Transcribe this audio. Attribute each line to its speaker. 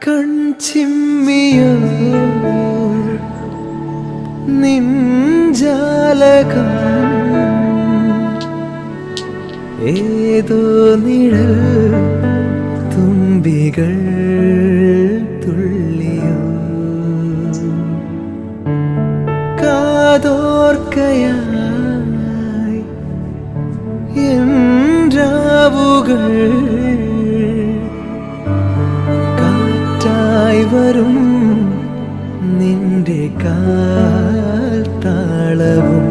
Speaker 1: കൺചിമ്മിയോ നിൻജാലകം ഏതോ നിഴൽ തുമ്പികൾ തുള്ളിയോ കാതോർക്കയായി എൻ രാവുകൾ കാറ്റായി വരും നിന്റെ കാൽ താളവും